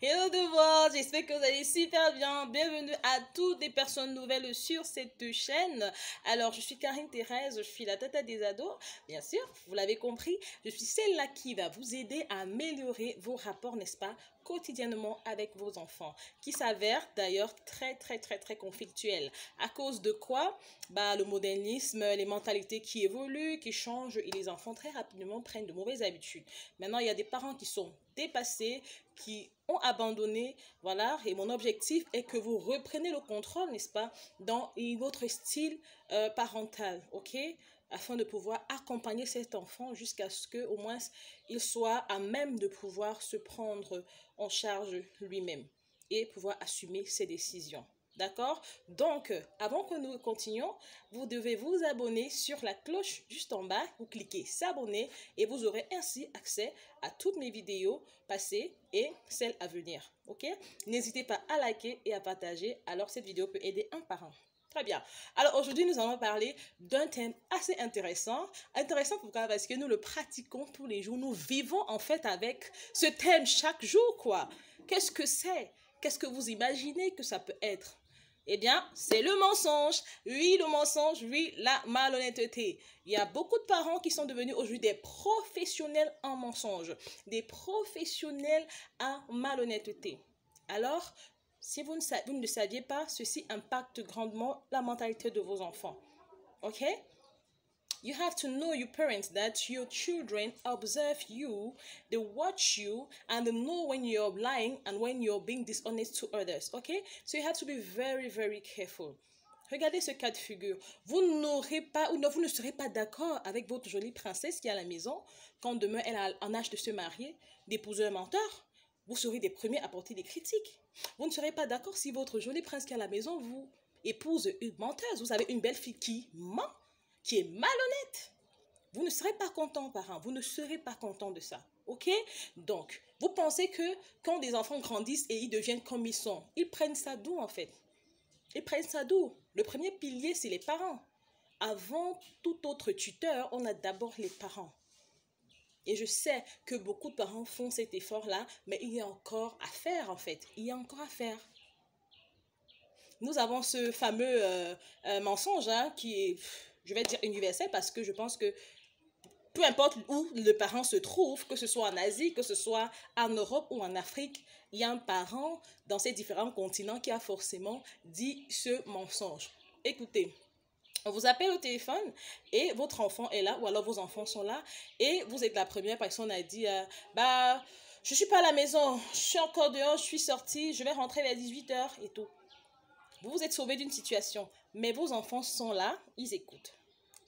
Hello the world, j'espère que vous allez super bien. Bienvenue à toutes les personnes nouvelles sur cette chaîne. Alors, je suis Karine Thérèse, je suis la tata des ados. Bien sûr, vous l'avez compris, je suis celle-là qui va vous aider à améliorer vos rapports, n'est-ce pas, quotidiennement avec vos enfants, qui s'avèrent d'ailleurs très conflictuels. À cause de quoi? Le modernisme, les mentalités qui évoluent, qui changent et les enfants très rapidement prennent de mauvaises habitudes. Maintenant, il y a des parents qui sont dépassés, qui ont abandonné, voilà, et mon objectif est que vous repreniez le contrôle, n'est-ce pas, dans votre style parental, ok, afin de pouvoir accompagner cet enfant jusqu'à ce qu'au moins il soit à même de pouvoir se prendre en charge lui-même et pouvoir assumer ses décisions. D'accord? Donc, avant que nous continuions, vous devez vous abonner sur la cloche juste en bas. Vous cliquez s'abonner et vous aurez ainsi accès à toutes mes vidéos passées et celles à venir. Ok? N'hésitez pas à liker et à partager. Alors, cette vidéo peut aider un parent. Très bien. Alors, aujourd'hui, nous allons parler d'un thème assez intéressant. Intéressant pourquoi? Parce que nous le pratiquons tous les jours. Nous vivons en fait avec ce thème chaque jour, quoi. Qu'est-ce que c'est? Qu'est-ce que vous imaginez que ça peut être? Eh bien, c'est le mensonge. Oui, le mensonge, oui, la malhonnêteté. Il y a beaucoup de parents qui sont devenus aujourd'hui des professionnels en mensonge, des professionnels en malhonnêteté. Alors, si vous ne saviez pas, ceci impacte grandement la mentalité de vos enfants. Ok? You have to know, your parents, that your children observe you, they watch you, and they know when you're lying and when you're being dishonest to others. Okay? So you have to be very careful. Regardez ce cas de figure. Vous n'aurez pas, ou non, vous ne serez pas d'accord avec votre jolie princesse qui est à la maison quand demain elle est en âge de se marier, d'épouser un menteur. Vous serez des premiers à porter des critiques. Vous ne serez pas d'accord si votre jolie prince qui est à la maison vous épouse une menteuse. Vous avez une belle fille qui ment, qui est malhonnête. Vous ne serez pas content, parents. Vous ne serez pas content de ça. Ok? Donc, vous pensez que quand des enfants grandissent et ils deviennent comme ils sont, ils prennent ça d'où en fait? Ils prennent ça d'où? Le premier pilier, c'est les parents. Avant tout autre tuteur, on a d'abord les parents. Et je sais que beaucoup de parents font cet effort-là, mais il y a encore à faire en fait. Il y a encore à faire. Nous avons ce fameux mensonge qui est, je vais dire, universel parce que je pense que peu importe où le parent se trouve, que ce soit en Asie, que ce soit en Europe ou en Afrique, il y a un parent dans ces différents continents qui a forcément dit ce mensonge. Écoutez, on vous appelle au téléphone et votre enfant est là ou alors vos enfants sont là et vous êtes la première personne à dire je suis pas à la maison, je suis encore dehors, je suis sortie, je vais rentrer vers 18h et tout. Vous vous êtes sauvé d'une situation, mais vos enfants sont là, ils écoutent.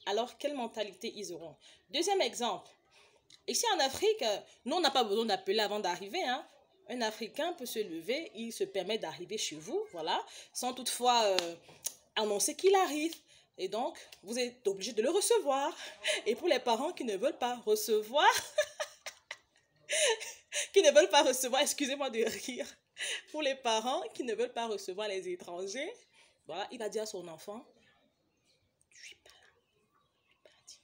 Alors, quelle mentalité ils auront? Deuxième exemple. Ici en Afrique, nous, on n'a pas besoin d'appeler avant d'arriver. Hein. Un Africain peut se lever, il se permet d'arriver chez vous, voilà, sans toutefois annoncer qu'il arrive. Et donc, vous êtes obligé de le recevoir. Et pour les parents qui ne veulent pas recevoir, excusez-moi de rire, pour les parents qui ne veulent pas recevoir les étrangers, voilà, il va dire à son enfant, je suis pas là, je suis parti.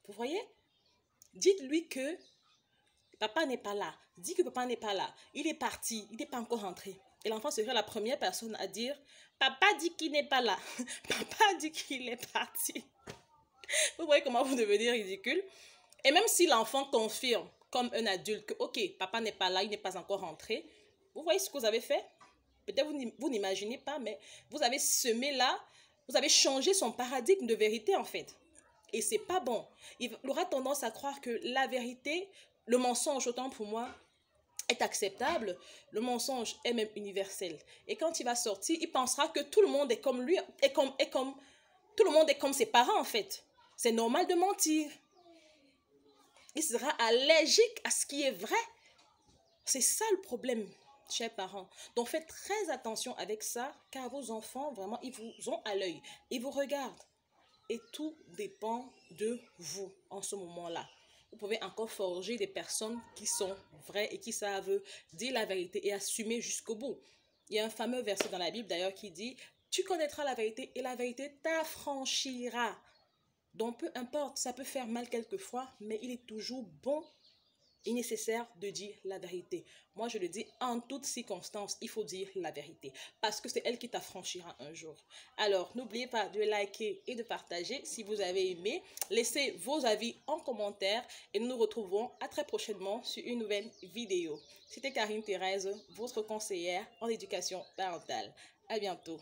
Vous voyez? Dites-lui que papa n'est pas là. Dis que papa n'est pas là. Il est parti, il n'est pas encore rentré. Et l'enfant serait la première personne à dire, papa dit qu'il n'est pas là. Papa dit qu'il est parti. Vous voyez comment vous devenez ridicule? Et même si l'enfant confirme comme un adulte que, ok, papa n'est pas là, il n'est pas encore rentré, vous voyez ce que vous avez fait? Peut-être vous n'imaginez pas, mais vous avez semé là, vous avez changé son paradigme de vérité en fait. Et c'est pas bon. Il aura tendance à croire que la vérité, le mensonge, autant pour moi, est acceptable. Le mensonge est même universel. Et quand il va sortir, il pensera que tout le monde est comme lui, tout le monde est comme ses parents en fait. C'est normal de mentir. Il sera allergique à ce qui est vrai. C'est ça le problème, chers parents. Donc faites très attention avec ça, car vos enfants, vraiment, ils vous ont à l'œil. Ils vous regardent. Et tout dépend de vous en ce moment-là. Vous pouvez encore forger des personnes qui sont vraies et qui savent dire la vérité et assumer jusqu'au bout. Il y a un fameux verset dans la Bible d'ailleurs qui dit « Tu connaîtras la vérité et la vérité t'affranchira ». Donc peu importe, ça peut faire mal quelquefois, mais il est toujours bon il est nécessaire de dire la vérité. Moi, je le dis en toutes circonstances, il faut dire la vérité. Parce que c'est elle qui t'affranchira un jour. Alors, n'oubliez pas de liker et de partager si vous avez aimé. Laissez vos avis en commentaire et nous nous retrouvons à très prochainement sur une nouvelle vidéo. C'était Karine Thérèse, votre conseillère en éducation parentale. À bientôt.